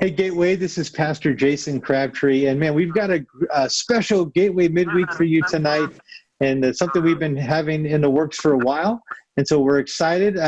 Hey, Gateway, this is Pastor Jason Crabtree. And man, we've got a special Gateway Midweek for you tonight. And it's something we've been having in the works for a while. And so we're excited.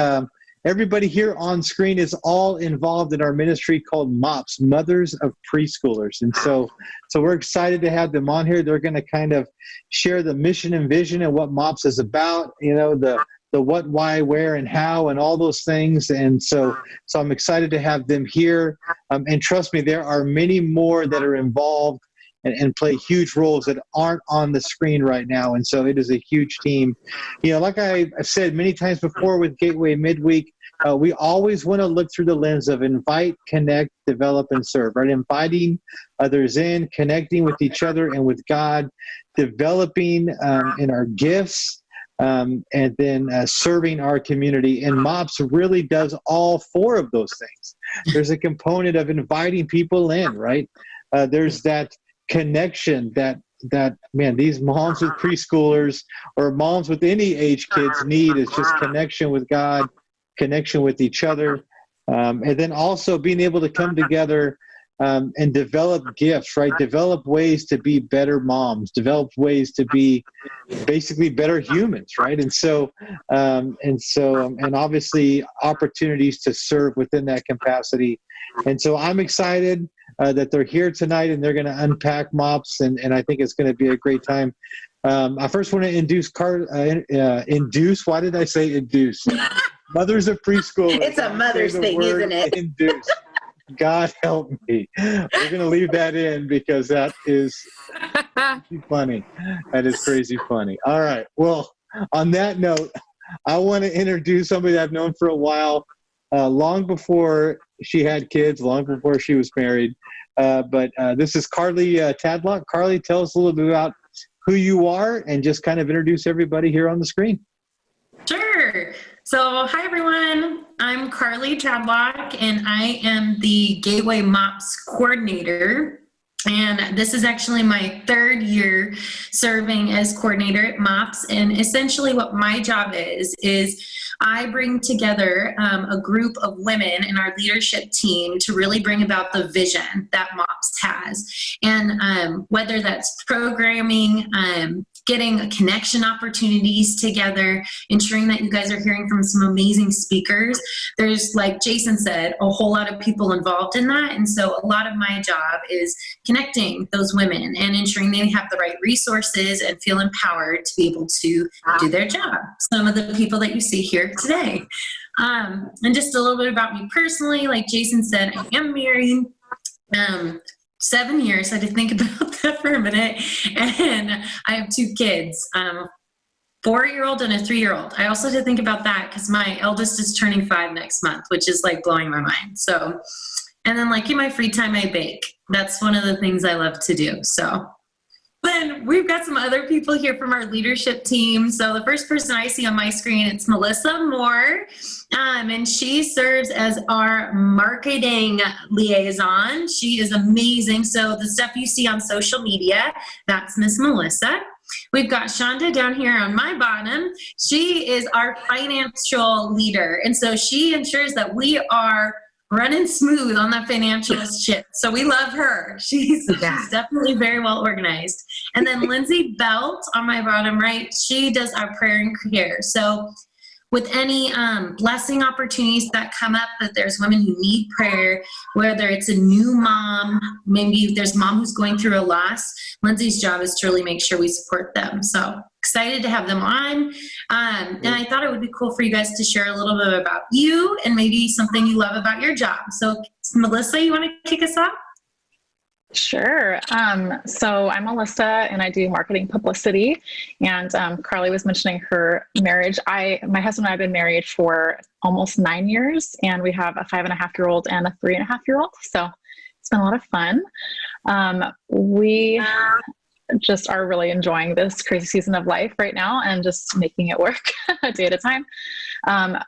Everybody here on screen is all involved in our ministry called MOPS, Mothers of Preschoolers. And so we're excited to have them on here. They're going to kind of share the mission and vision and what MOPS is about, you know, the what, why, where, and how, and all those things. And so I'm excited to have them here. And trust me, there are many more that are involved and play huge roles that aren't on the screen right now. And so it is a huge team. You know, like I've said many times before with Gateway Midweek, we always want to look through the lens of invite, connect, develop, and serve, right? Inviting others in, connecting with each other and with God, developing in our gifts, and then serving our community. And MOPS really does all four of those things. There's a component of inviting people in, right? There's that connection that man, these moms with preschoolers or moms with any age kids need is just connection with God, connection with each other, and then also being able to come together and develop gifts, right? Develop ways to be better moms, develop ways to be basically better humans, right? And obviously opportunities to serve within that capacity. And so I'm excited that they're here tonight and they're going to unpack MOPS, and I think it's going to be a great time. I first want to induce, why did I say induce? Mothers of Preschoolers. It's a mother's thing, isn't it? Induce. God help me. We're going to leave that in because that is funny. That is crazy funny. All right. Well, on that note, I want to introduce somebody that I've known for a while, long before she had kids, long before she was married. But this is Carly Tadlock. Carly, tell us a little bit about who you are and just kind of introduce everybody here on the screen. Sure. So, hi everyone. I'm Carly Tadlock, and I am the Gateway MOPS coordinator. And this is actually my third year serving as coordinator at MOPS. And essentially what my job is I bring together a group of women in our leadership team to really bring about the vision that MOPS has. And whether that's programming, getting connection opportunities together, ensuring that you guys are hearing from some amazing speakers. There's, like Jason said, a whole lot of people involved in that. And so a lot of my job is connecting those women and ensuring they have the right resources and feel empowered to be able to do their job. Some of the people that you see here today. And just a little bit about me personally, like Jason said, I am married. 7 years. I had to think about that for a minute. And I have two kids, 4-year-old and a 3-year-old. I also had to think about that because my eldest is turning 5 next month, which is like blowing my mind. So, and then like in my free time, I bake. That's one of the things I love to do. So then we've got some other people here from our leadership team. So the first person I see on my screen, it's Melissa Moore, and she serves as our marketing liaison. She is amazing. So the stuff you see on social media, that's Miss Melissa. We've got Shonda down here on my bottom. She is our financial leader. And so she ensures that we are running smooth on that financial shit. So we love her. She's definitely very well organized. And then Lindsay Belt on my bottom right, she does our prayer and care. So with any blessing opportunities that come up, that there's women who need prayer, whether it's a new mom, maybe there's a mom who's going through a loss, Lindsay's job is to really make sure we support them. So excited to have them on. And I thought it would be cool for you guys to share a little bit about you and maybe something you love about your job. So Melissa, you want to kick us off? Sure. So I'm Melissa and I do marketing publicity, and Carly was mentioning her marriage. My husband and I have been married for almost 9 years, and we have a 5.5-year-old and a 3.5-year-old. So it's been a lot of fun. We just are really enjoying this crazy season of life right now and just making it work a day at a time.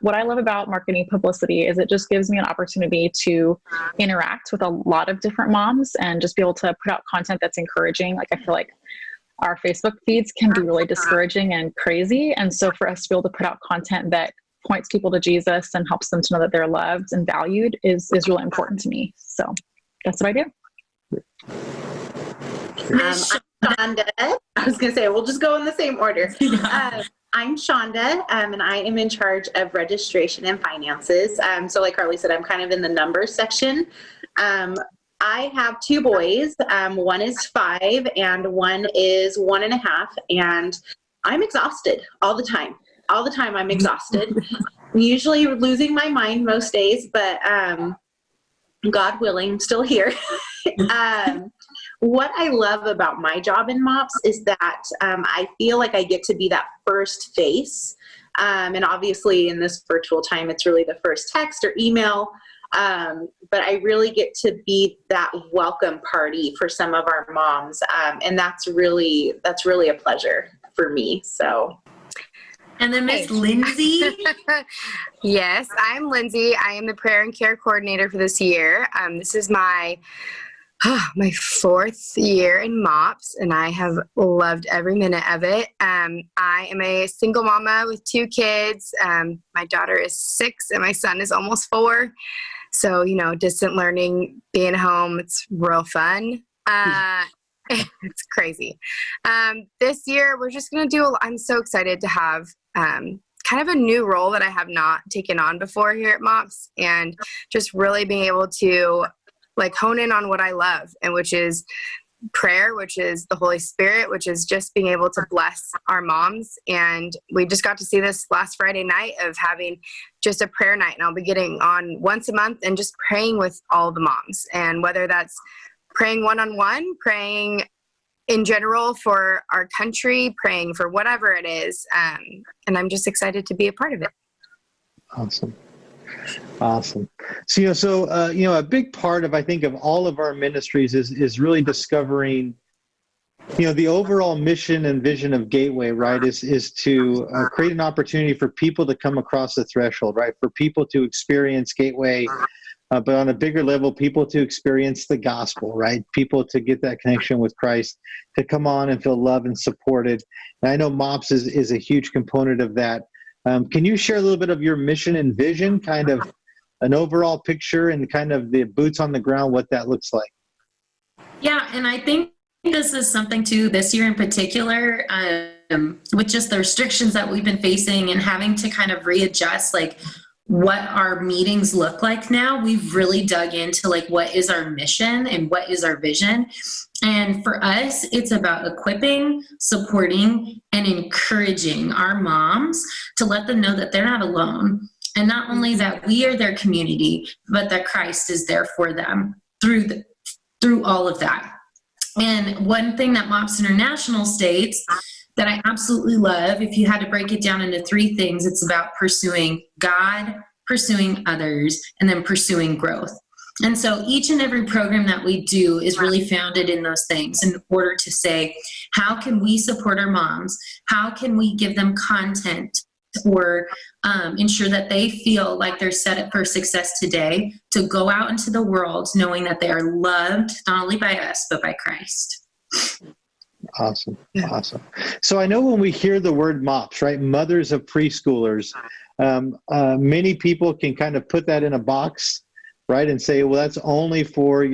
What I love about marketing publicity is it just gives me an opportunity to interact with a lot of different moms and just be able to put out content that's encouraging. Like, I feel like our Facebook feeds can be really discouraging and crazy. And so for us to be able to put out content that points people to Jesus and helps them to know that they're loved and valued is really important to me. So that's what I do. I'm Shonda. I was going to say, we'll just go in the same order. I'm Shonda, and I am in charge of registration and finances. So like Carly said, I'm kind of in the numbers section. I have 2 boys. One is 5 and one is 1.5. And I'm exhausted all the time. All the time I'm exhausted. I'm usually losing my mind most days, but God willing, I'm still here. What I love about my job in MOPS is that I feel like I get to be that first face. And obviously in this virtual time, it's really the first text or email. But I really get to be that welcome party for some of our moms. And that's really a pleasure for me. So. And then Miss Lindsay. Yes, I'm Lindsay. I am the prayer and care coordinator for this year. This is my 4th year in MOPS, and I have loved every minute of it. I am a single mama with 2 kids. My daughter is 6 and my son is almost 4. So, distant learning, being home, it's real fun. It's crazy. This year, we're just going to I'm so excited to have kind of a new role that I have not taken on before here at MOPS, and just really being able to hone in on what I love, and which is prayer, which is the Holy Spirit, which is just being able to bless our moms. And we just got to see this last Friday night of having just a prayer night, and I'll be getting on once a month and just praying with all the moms, and whether that's praying one-on-one, praying in general for our country, praying for whatever it is. And I'm just excited to be a part of it. Awesome. So, a big part of, I think, of all of our ministries is really discovering, the overall mission and vision of Gateway, right, is to create an opportunity for people to come across the threshold, right, for people to experience Gateway, but on a bigger level, people to experience the gospel, right, people to get that connection with Christ, to come on and feel loved and supported. And I know MOPS is a huge component of that. Can you share a little bit of your mission and vision, kind of an overall picture and kind of the boots on the ground, what that looks like? Yeah, and I think this is something too this year in particular, with just the restrictions that we've been facing and having to kind of readjust what our meetings look like now. We've really dug into what is our mission and what is our vision. And for us, it's about equipping, supporting, and encouraging our moms to let them know that they're not alone. And not only that we are their community, but that Christ is there for them through all of that. And one thing that MOPS International states that I absolutely love, if you had to break it down into 3 things, it's about pursuing God, pursuing others, and then pursuing growth. And so each and every program that we do is really founded in those things in order to say, how can we support our moms? How can we give them content or ensure that they feel like they're set up for success today to go out into the world knowing that they are loved not only by us, but by Christ. Awesome. So I know when we hear the word MOPS, right, mothers of preschoolers, many people can kind of put that in a box, right, and say, well, that's only for,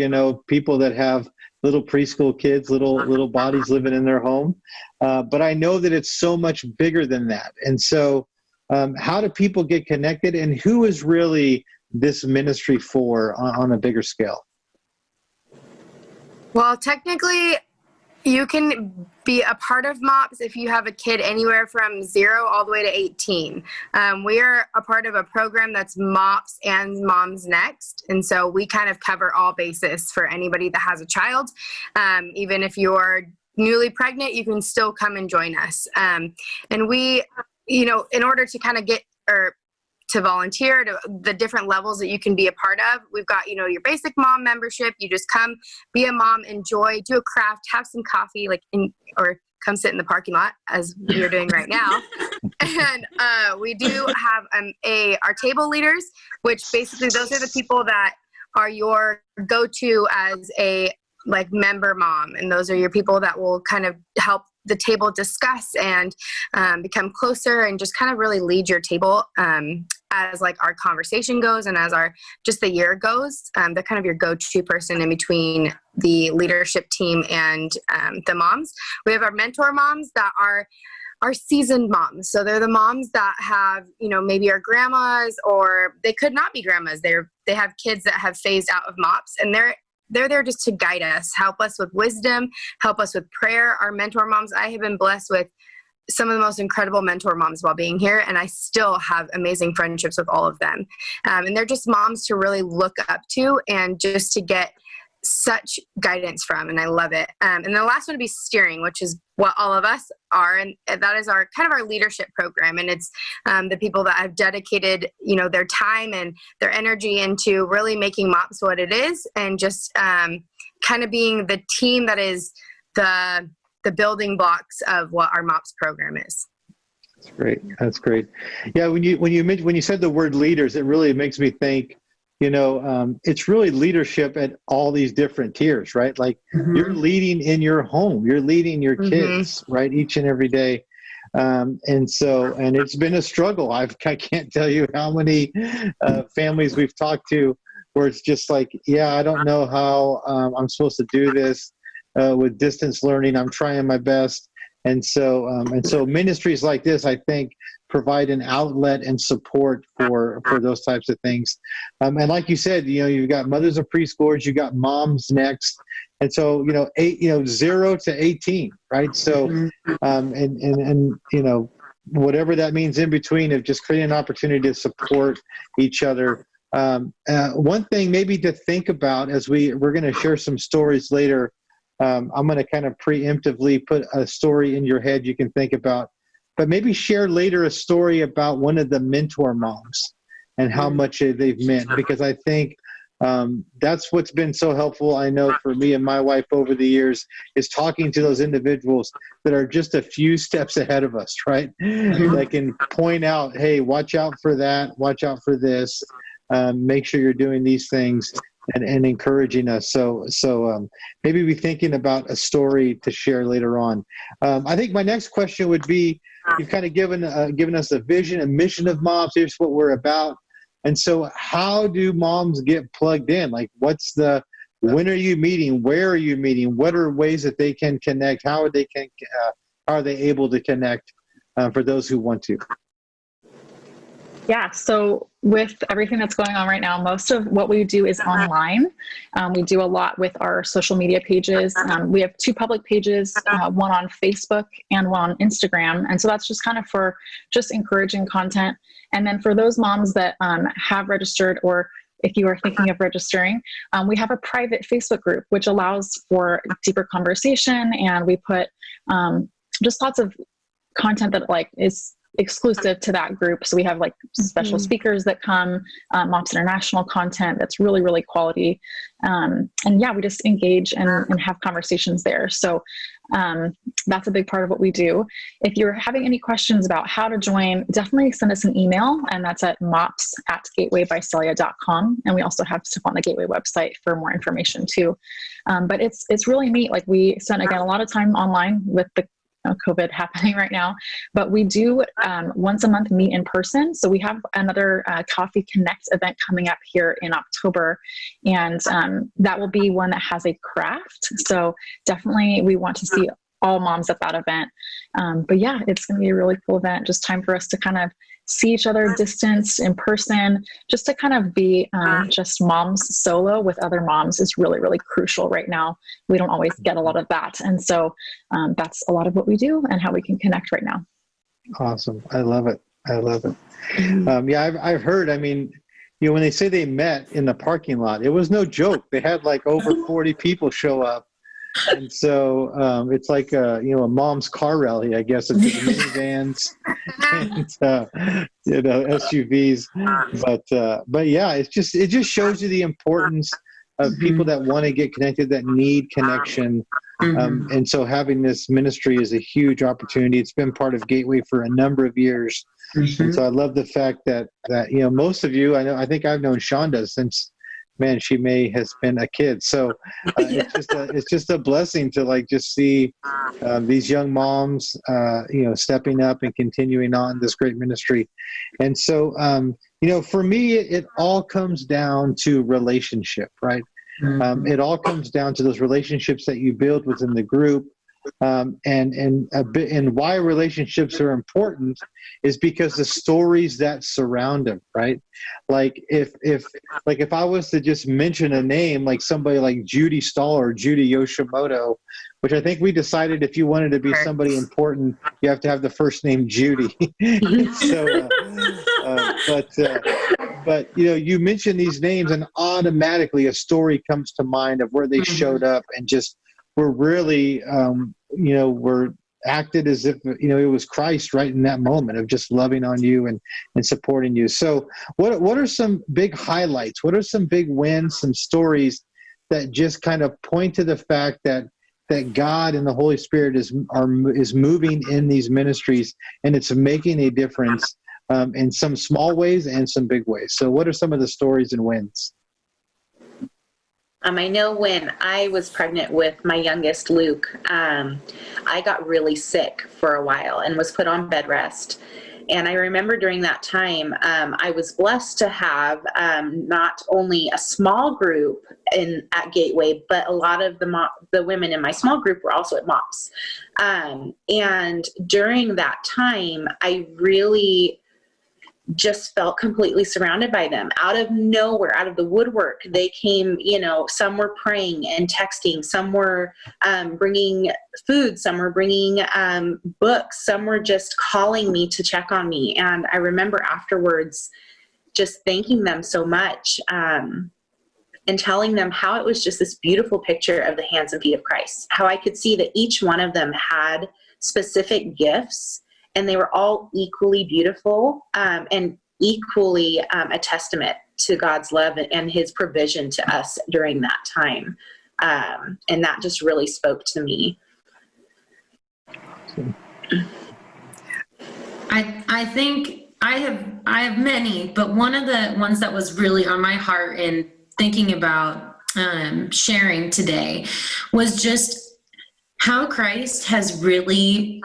people that have little preschool kids, little bodies living in their home. But I know that it's so much bigger than that. And so how do people get connected, and who is really this ministry for on a bigger scale? Well, technically, you can be a part of MOPS if you have a kid anywhere from 0 all the way to 18. We are a part of a program that's MOPS and Moms Next. And so we kind of cover all bases for anybody that has a child. Even if you're newly pregnant, you can still come and join us. And we, in order to kind of get or to volunteer to the different levels that you can be a part of, we've got, your basic mom membership. You just come, be a mom, enjoy, do a craft, have some coffee, or come sit in the parking lot as we are doing right now. And we do have our table leaders, which basically those are the people that are your go-to as a member mom. And those are your people that will kind of help the table discuss and become closer and just kind of really lead your table as like our conversation goes and as our just the year goes. They're kind of your go-to person in between the leadership team and the moms. We have our mentor moms that are our seasoned moms. So they're the moms that have, maybe our grandmas, or they could not be grandmas. They have kids that have phased out of MOPS, and they're there just to guide us, help us with wisdom, help us with prayer. Our mentor moms, I have been blessed with some of the most incredible mentor moms while being here, and I still have amazing friendships with all of them. And they're just moms to really look up to and just to get such guidance from, and I love it. And the last one would be steering, which is what all of us are, and that is our kind of our leadership program. And it's the people that have dedicated, their time and their energy into really making MOPS what it is, and just kind of being the team that is the building blocks of what our MOPS program is. That's great. That's great. Yeah, when you said the word leaders, it really makes me think. It's really leadership at all these different tiers, right? Like you're leading in your home, you're leading your kids, right? Each and every day. And it's been a struggle. I can't tell you how many families we've talked to where it's just like, yeah, I don't know how I'm supposed to do this with distance learning. I'm trying my best. And so ministries like this, I think, provide an outlet and support for those types of things. And like you said, you've got mothers of preschoolers, you've got moms next. And so, 0 to 18, right? So, and whatever that means in between, of just creating an opportunity to support each other. One thing maybe to think about as we're going to share some stories later. I'm going to kind of preemptively put a story in your head you can think about, but maybe share later a story about one of the mentor moms and how much they've meant, because I think that's what's been so helpful. I know for me and my wife over the years is talking to those individuals that are just a few steps ahead of us, right? That can point out, hey, watch out for that, watch out for this, make sure you're doing these things. And encouraging us. So maybe be thinking about a story to share later on. I think my next question would be, you've kind of given us a vision, a mission of MOPS. Here's what we're about. And so how do moms get plugged in? Like when are you meeting? Where are you meeting? What are ways that they can connect? How are they able to connect for those who want to? Yeah, so with everything that's going on right now, most of what we do is online. We do a lot with our social media pages. We have 2 public pages, one on Facebook and one on Instagram. And so that's just kind of for just encouraging content. And then for those moms that have registered, or if you are thinking of registering, we have a private Facebook group, which allows for deeper conversation. And we put just lots of content that is exclusive to that group. So we have special speakers that come, MOPS International content that's really, really quality. And yeah, we just engage and have conversations there. So that's a big part of what we do. If you're having any questions about how to join, definitely send us an email, and that's at mops@gatewaybycelia.com. And we also have stuff on the Gateway website for more information too. But it's really neat. We spent, again, a lot of time online with the COVID happening right now, but we do once a month meet in person. So we have another Coffee Connect event coming up here in October, and that will be one that has a craft. So definitely we want to see all moms at that event. But yeah, it's going to be a really cool event. Just time for us to kind of see each other distanced in person, just to kind of be just moms solo with other moms is really, really crucial right now. We don't always get a lot of that. And so that's a lot of what we do and how we can connect right now. Awesome. I love it. Yeah, I've heard, when they say they met in the parking lot, it was no joke. They had over 40 people show up. And so it's like a mom's car rally, I guess. It's minivans and SUVs, but yeah, it just shows you the importance of people that want to get connected, that need connection. And so having this ministry is a huge opportunity. It's been part of Gateway for a number of years, and so I love the fact that most of you, I think I've known Shonda since. Man, she has been a kid. So it's just a blessing to just see these young moms, stepping up and continuing on this great ministry. And so for me, it all comes down to relationship, right? It all comes down to those relationships that you build within the group. And why relationships are important is because the stories that surround them, right? Like if I was to just mention a name, like somebody like Judy Stahl or Judy Yoshimoto, which I think we decided if you wanted to be somebody important, you have to have the first name Judy. But you mention these names and automatically a story comes to mind of where they showed up and just were really, were acted as if, it was Christ right in that moment of just loving on you and supporting you. So what are some big highlights? What are some big wins, some stories that just kind of point to the fact that God and the Holy Spirit is moving in these ministries and it's making a difference in some small ways and some big ways? So what are some of the stories and wins? I know when I was pregnant with my youngest, Luke, I got really sick for a while and was put on bed rest. And I remember during that time, I was blessed to have not only a small group at Gateway, but a lot of the women in my small group were also at MOPS. And during that time, I really just felt completely surrounded by them. Out of nowhere, out of the woodwork, they came, some were praying and texting, some were bringing food, some were bringing books, some were just calling me to check on me. And I remember afterwards just thanking them so much and telling them how it was just this beautiful picture of the hands and feet of Christ, how I could see that each one of them had specific gifts. And they were all equally beautiful and equally a testament to God's love and his provision to us during that time. And that just really spoke to me. I think I have many, but one of the ones that was really on my heart in thinking about sharing today was just how Christ has really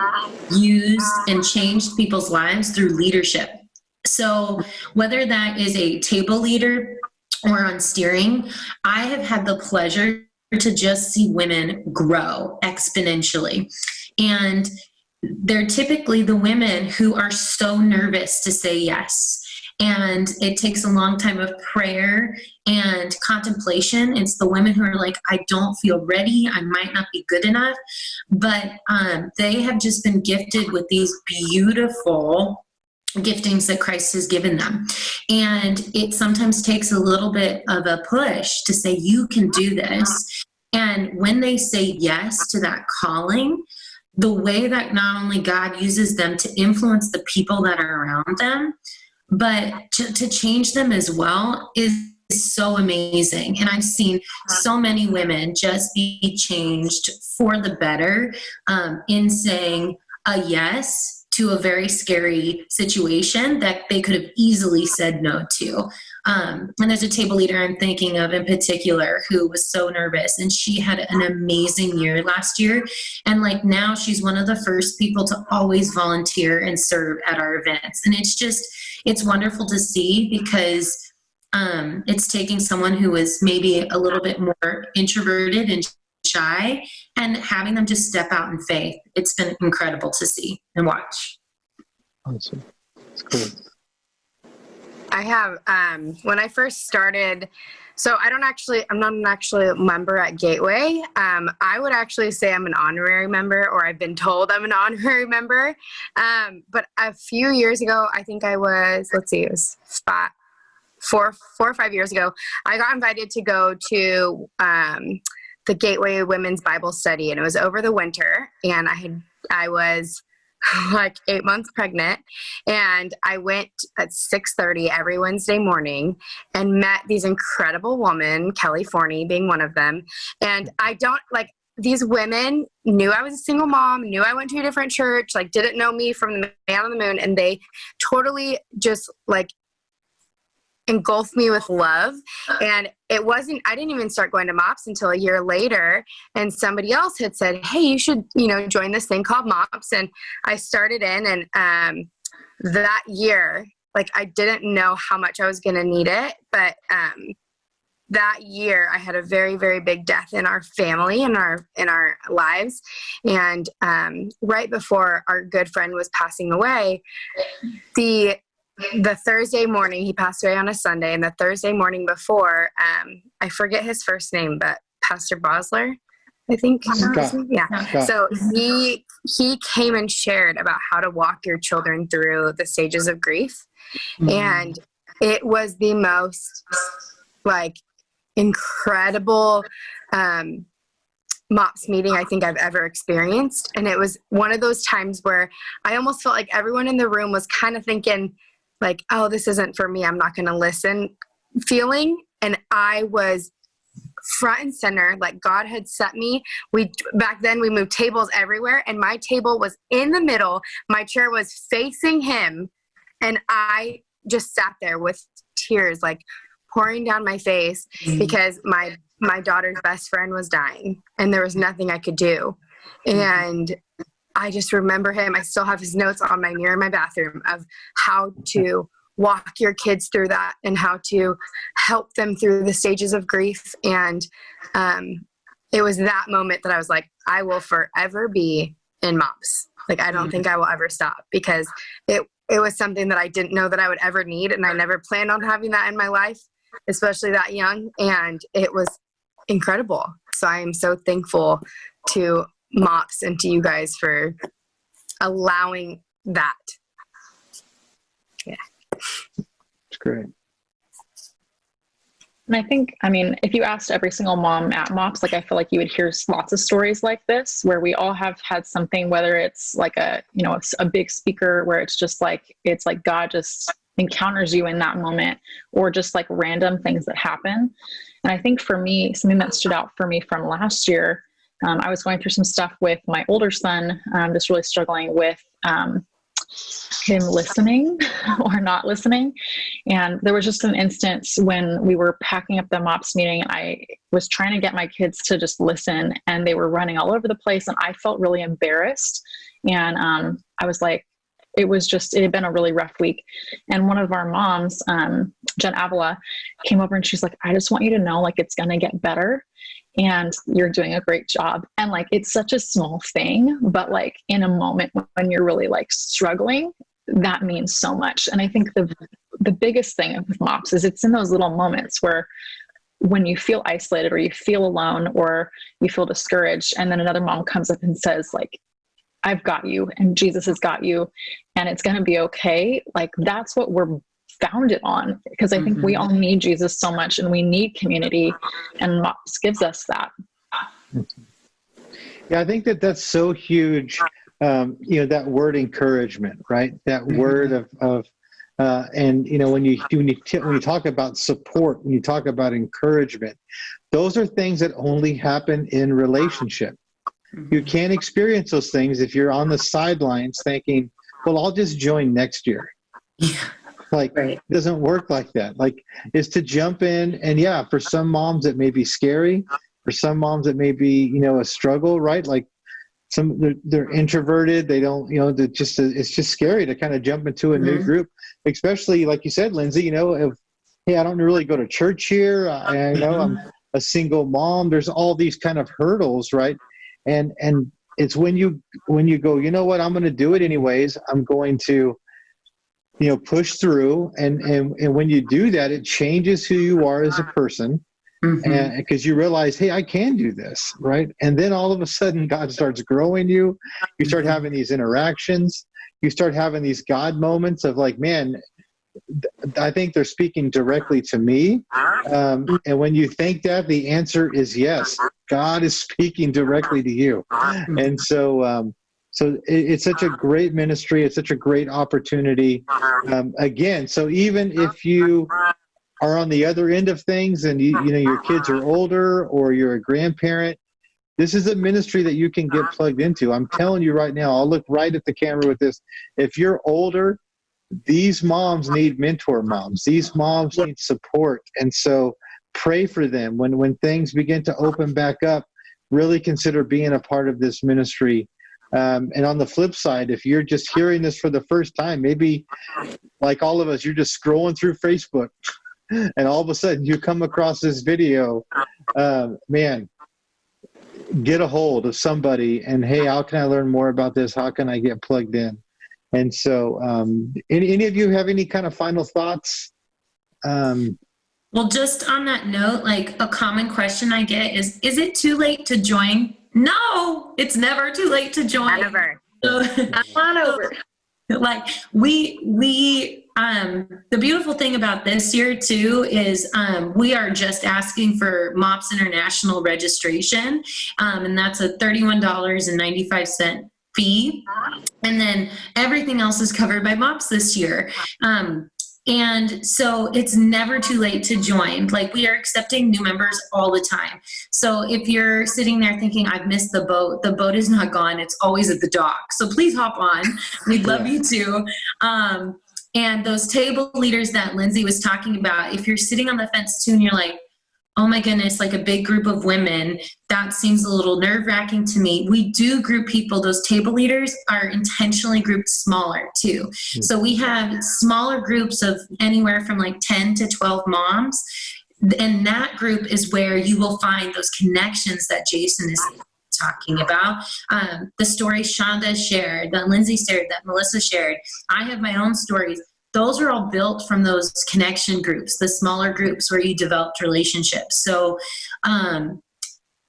used and changed people's lives through leadership. So whether that is a table leader or on steering, I have had the pleasure to just see women grow exponentially. And they're typically the women who are so nervous to say yes. And it takes a long time of prayer and contemplation. It's the women who are like, I don't feel ready. I might not be good enough. But they have just been gifted with these beautiful giftings that Christ has given them. And it sometimes takes a little bit of a push to say, you can do this. And when they say yes to that calling, the way that not only God uses them to influence the people that are around them, but to change them as well is so amazing. And I've seen so many women just be changed for the better in saying a yes to a very scary situation that they could have easily said no to. And there's a table leader I'm thinking of in particular who was so nervous, and she had an amazing year last year. And like now she's one of the first people to always volunteer and serve at our events. And it's wonderful to see because it's taking someone who is maybe a little bit more introverted and shy and having them just step out in faith. It's been incredible to see and watch. Awesome. That's cool. I have, when I first started, so I'm not actually a member at Gateway. I would actually say I'm an honorary member, or I've been told I'm an honorary member. But a few years ago, I think I was, it was 4 or 5 years ago, I got invited to go to the Gateway Women's Bible Study, and it was over the winter, and I was like 8 months pregnant, and I went at 6:30 every Wednesday morning and met these incredible women, Kelly Forney being one of them. And these women knew I was a single mom, knew I went to a different church, didn't know me from the man on the moon, and they totally just engulfed me with love. And I didn't even start going to MOPS until a year later, and somebody else had said, hey, you should, join this thing called MOPS. And I started in, and that year, like I didn't know how much I was going to need it. But that year I had a very, very big death in our family, in our lives. And right before our good friend was passing away, the Thursday morning, he passed away on a Sunday, and the Thursday morning before, I forget his first name, but Pastor Bosler, I think. Scott. Yeah. Scott. So he came and shared about how to walk your children through the stages of grief. And it was the most like incredible MOPS meeting I think I've ever experienced. And it was one of those times where I almost felt like everyone in the room was kind of thinking like, oh, this isn't for me, I'm not going to listen feeling. And I was front and center, like God had set me. Back then we moved tables everywhere, and my table was in the middle. My chair was facing him, and I just sat there with tears like pouring down my face because my daughter's best friend was dying, and there was nothing I could do. And I just remember him. I still have his notes on my mirror in my bathroom of how to walk your kids through that and how to help them through the stages of grief. And it was that moment that I was like, I will forever be in MOPS. Like, I don't think I will ever stop, because it was something that I didn't know that I would ever need. And I never planned on having that in my life, especially that young. And it was incredible. So I am so thankful to MOPS and to you guys for allowing that. Yeah. It's great. And I think, I mean, if you asked every single mom at MOPS, like I feel like you would hear lots of stories like this, where we all have had something, whether it's like a big speaker where it's like God just encounters you in that moment, or just like random things that happen. And I think for me, something that stood out for me from last year, I was going through some stuff with my older son, just really struggling with him listening or not listening. And there was just an instance when we were packing up the MOPS meeting, I was trying to get my kids to just listen, and they were running all over the place, and I felt really embarrassed. And I was like, it had been a really rough week. And one of our moms, Jen Avila, came over and she's like, I just want you to know, like, it's going to get better, and you're doing a great job. And like, it's such a small thing, but like in a moment when you're really like struggling, that means so much. And I think the biggest thing with MOPS is it's in those little moments where when you feel isolated or you feel alone or you feel discouraged, and then another mom comes up and says like, I've got you, and Jesus has got you, and it's going to be okay. Like, that's what we're founded on, because I think we all need Jesus so much, and we need community, and MOPS gives us that. Yeah, I think that's so huge. That word encouragement, right? That word of and when you talk about support, when you talk about encouragement, those are things that only happen in relationship. You can't experience those things if you're on the sidelines thinking, well, I'll just join next year. Like, It doesn't work like that. Like, it's to jump in. And yeah, for some moms it may be scary. For some moms it may be, a struggle, right? Like they're introverted. They don't, it's just scary to kind of jump into a new group, especially like you said, Lindsay, if, hey, I don't really go to church here. I know I'm a single mom. There's all these kind of hurdles, right? And it's when you go, you know what, I'm going to do it anyways. I'm going to, push through. And when you do that, it changes who you are as a person. And because you realize, hey, I can do this, right? And then all of a sudden God starts growing you. You start having these interactions. You start having these God moments of like, man, I think they're speaking directly to me. And when you think that, the answer is yes. God is speaking directly to you. And so it's such a great ministry. It's such a great opportunity. Again, so even if you are on the other end of things and your kids are older or you're a grandparent, this is a ministry that you can get plugged into. I'm telling you right now, I'll look right at the camera with this. If you're older, these moms need mentor moms. These moms need support. And so pray for them. When things begin to open back up, really consider being a part of this ministry And on the flip side, if you're just hearing this for the first time, maybe like all of us, you're just scrolling through Facebook and all of a sudden you come across this video, man, get a hold of somebody and, hey, how can I learn more about this? How can I get plugged in? And so any of you have any kind of final thoughts? Well, just on that note, like a common question I get is it too late to join? No, it's never too late to join. Never. So, Come on over. like the beautiful thing about this year too is we are just asking for MOPS International registration, and that's a $31.95 fee, and then everything else is covered by MOPS this year. And so it's never too late to join. Like, we are accepting new members all the time. So if you're sitting there thinking, I've missed the boat is not gone. It's always at the dock. So please hop on. We'd love you to. And those table leaders that Lindsay was talking about, if you're sitting on the fence too and you're like, oh my goodness, like a big group of women, that seems a little nerve-wracking to me. We do group people. Those table leaders are intentionally grouped smaller too. Mm-hmm. So we have smaller groups of anywhere from like 10 to 12 moms. And that group is where you will find those connections that Jason is talking about. The stories Shonda shared, that Lindsay shared, that Melissa shared. I have my own stories. Those are all built from those connection groups, the smaller groups where you developed relationships. So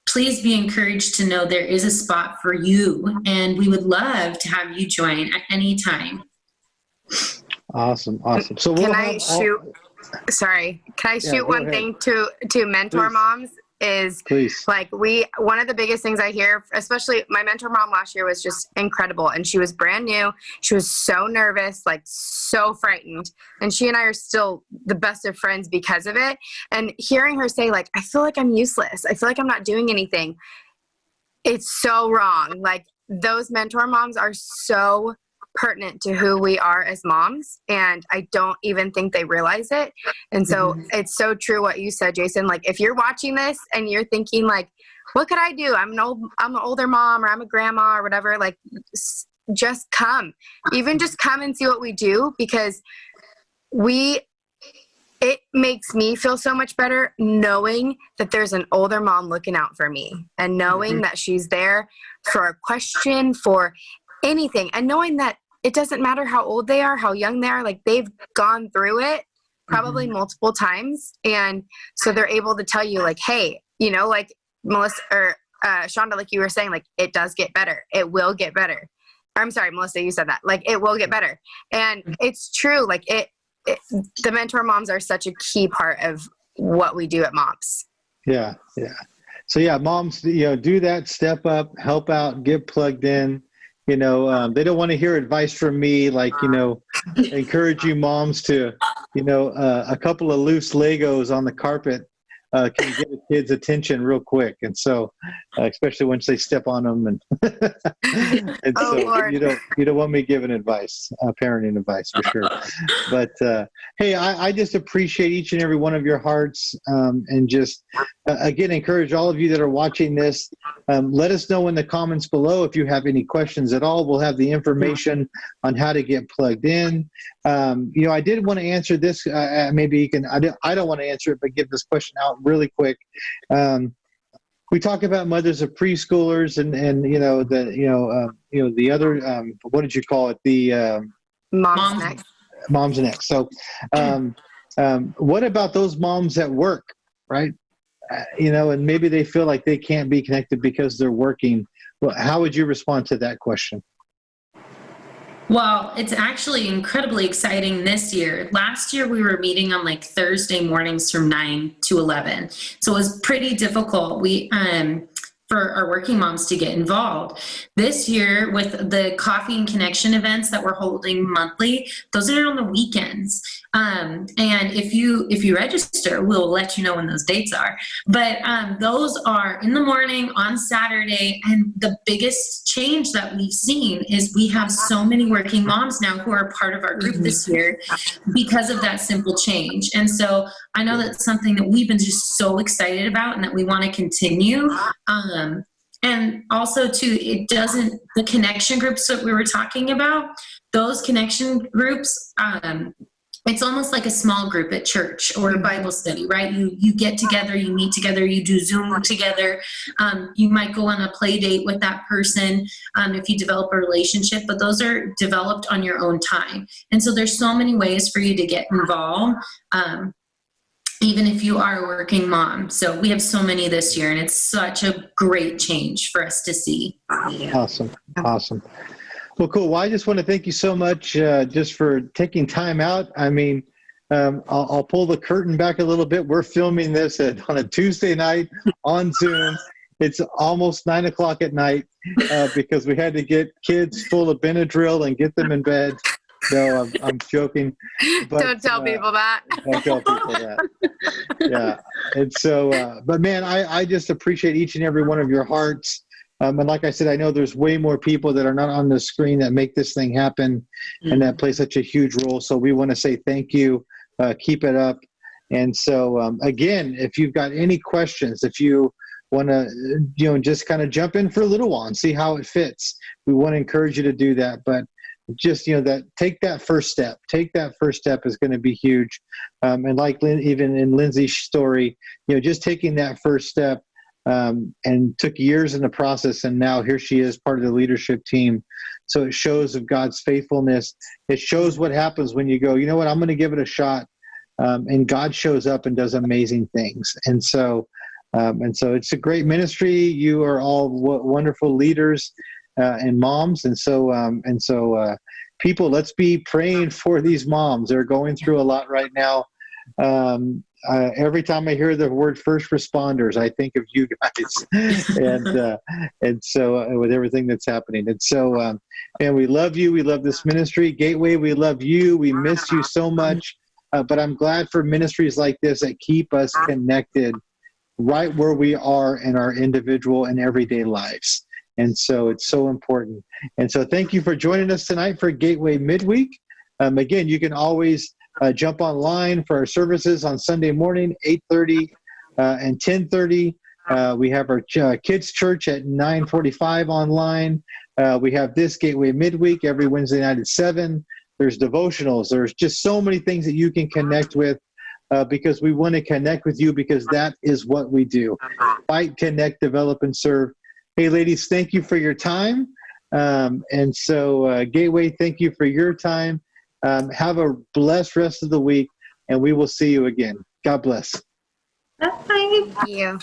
please be encouraged to know there is a spot for you, and we would love to have you join at any time. Awesome. So can I shoot one thing to mentor moms? Is please. Like one of the biggest things I hear, especially my mentor mom last year, was just incredible. And she was brand new. She was so nervous, like so frightened. And she and I are still the best of friends because of it. And hearing her say, like, I feel like I'm useless. I feel like I'm not doing anything. It's so wrong. Like, those mentor moms are so pertinent to who we are as moms, and I don't even think they realize it. And so it's so true what you said, Jason. Like, if you're watching this and you're thinking like, what could I do? I'm an older mom, or I'm a grandma, or whatever, like, just come. Even just come and see what we do, because it makes me feel so much better knowing that there's an older mom looking out for me, and knowing that she's there for a question, for anything, and knowing that it doesn't matter how old they are, how young they are, like, they've gone through it probably multiple times. And so they're able to tell you, like, hey, you know, like Melissa or Shonda, like you were saying, like, it does get better. It will get better. I'm sorry, Melissa, you said that. Like, it will get better. And it's true. Like, the mentor moms are such a key part of what we do at MOPS. Yeah. So yeah, moms, do that, step up, help out, get plugged in. They don't want to hear advice from me, like, encourage you moms to, a couple of loose Legos on the carpet can get a kid's attention real quick. And so, especially once they step on them, and so Lord. you don't want me giving advice, parenting advice for sure. But hey, I just appreciate each and every one of your hearts, and just again encourage all of you that are watching this. Let us know in the comments below if you have any questions at all. We'll have the information on how to get plugged in. I did want to answer this. Maybe you can. I don't want to answer it, but give this question out really quick. We talk about mothers of preschoolers and the other what did you call it? The Moms Next. Moms Next. So, what about those moms at work, right? And maybe they feel like they can't be connected because they're working. Well, how would you respond to that question? Well, it's actually incredibly exciting this year. Last year, we were meeting on like Thursday mornings from 9 to 11. So it was pretty difficult. For our working moms to get involved. This year, with the coffee and connection events that we're holding monthly, those are on the weekends. And if you register, we'll let you know when those dates are. But those are in the morning on Saturday. And the biggest change that we've seen is we have so many working moms now who are part of our group this year because of that simple change. And so I know that's something that we've been just so excited about and that we want to continue. And also too, the connection groups that we were talking about, those connection groups, it's almost like a small group at church or a Bible study, right? You get together, you meet together, you do Zoom together. You might go on a play date with that person if you develop a relationship, but those are developed on your own time. And so there's so many ways for you to get involved, even if you are a working mom. So we have so many this year, and it's such a great change for us to see. Awesome. Well, cool. Well, I just want to thank you so much just for taking time out. I mean, I'll pull the curtain back a little bit. We're filming this on a Tuesday night on Zoom. It's almost 9 o'clock at night because we had to get kids full of Benadryl and get them in bed. No, I'm joking. But, don't tell people that. Don't tell people that. Yeah. And so, but man, I just appreciate each and every one of your hearts. And like I said, I know there's way more people that are not on the screen that make this thing happen and that play such a huge role. So we want to say thank you. Keep it up. And so, again, if you've got any questions, if you want to, just kind of jump in for a little while and see how it fits, we want to encourage you to do that. But just, take that first step. Take that first step is going to be huge. And like even in Lindsay's story, just taking that first step and took years in the process. And now here she is, part of the leadership team. So it shows of God's faithfulness. It shows what happens when you go, you know what, I'm going to give it a shot. And God shows up and does amazing things. And so it's a great ministry. You are all wonderful leaders and moms. And so people, let's be praying for these moms. They're going through a lot right now. Every time I hear the word first responders, I think of you guys, and so with everything that's happening. And so, and we love you. We love this ministry, Gateway. We love you. We miss you so much. But I'm glad for ministries like this that keep us connected right where we are in our individual and everyday lives. And so it's so important. And so thank you for joining us tonight for Gateway Midweek. Again, you can always jump online for our services on Sunday morning, 8:30 and 10:30. We have our kids' church at 9:45 online. We have this Gateway Midweek every Wednesday night at 7. There's devotionals. There's just so many things that you can connect with because we want to connect with you because that is what we do. Fight, connect, develop, and serve. Hey, ladies, thank you for your time. And so, Gateway, thank you for your time. Have a blessed rest of the week, and we will see you again. God bless. Bye. Thank you.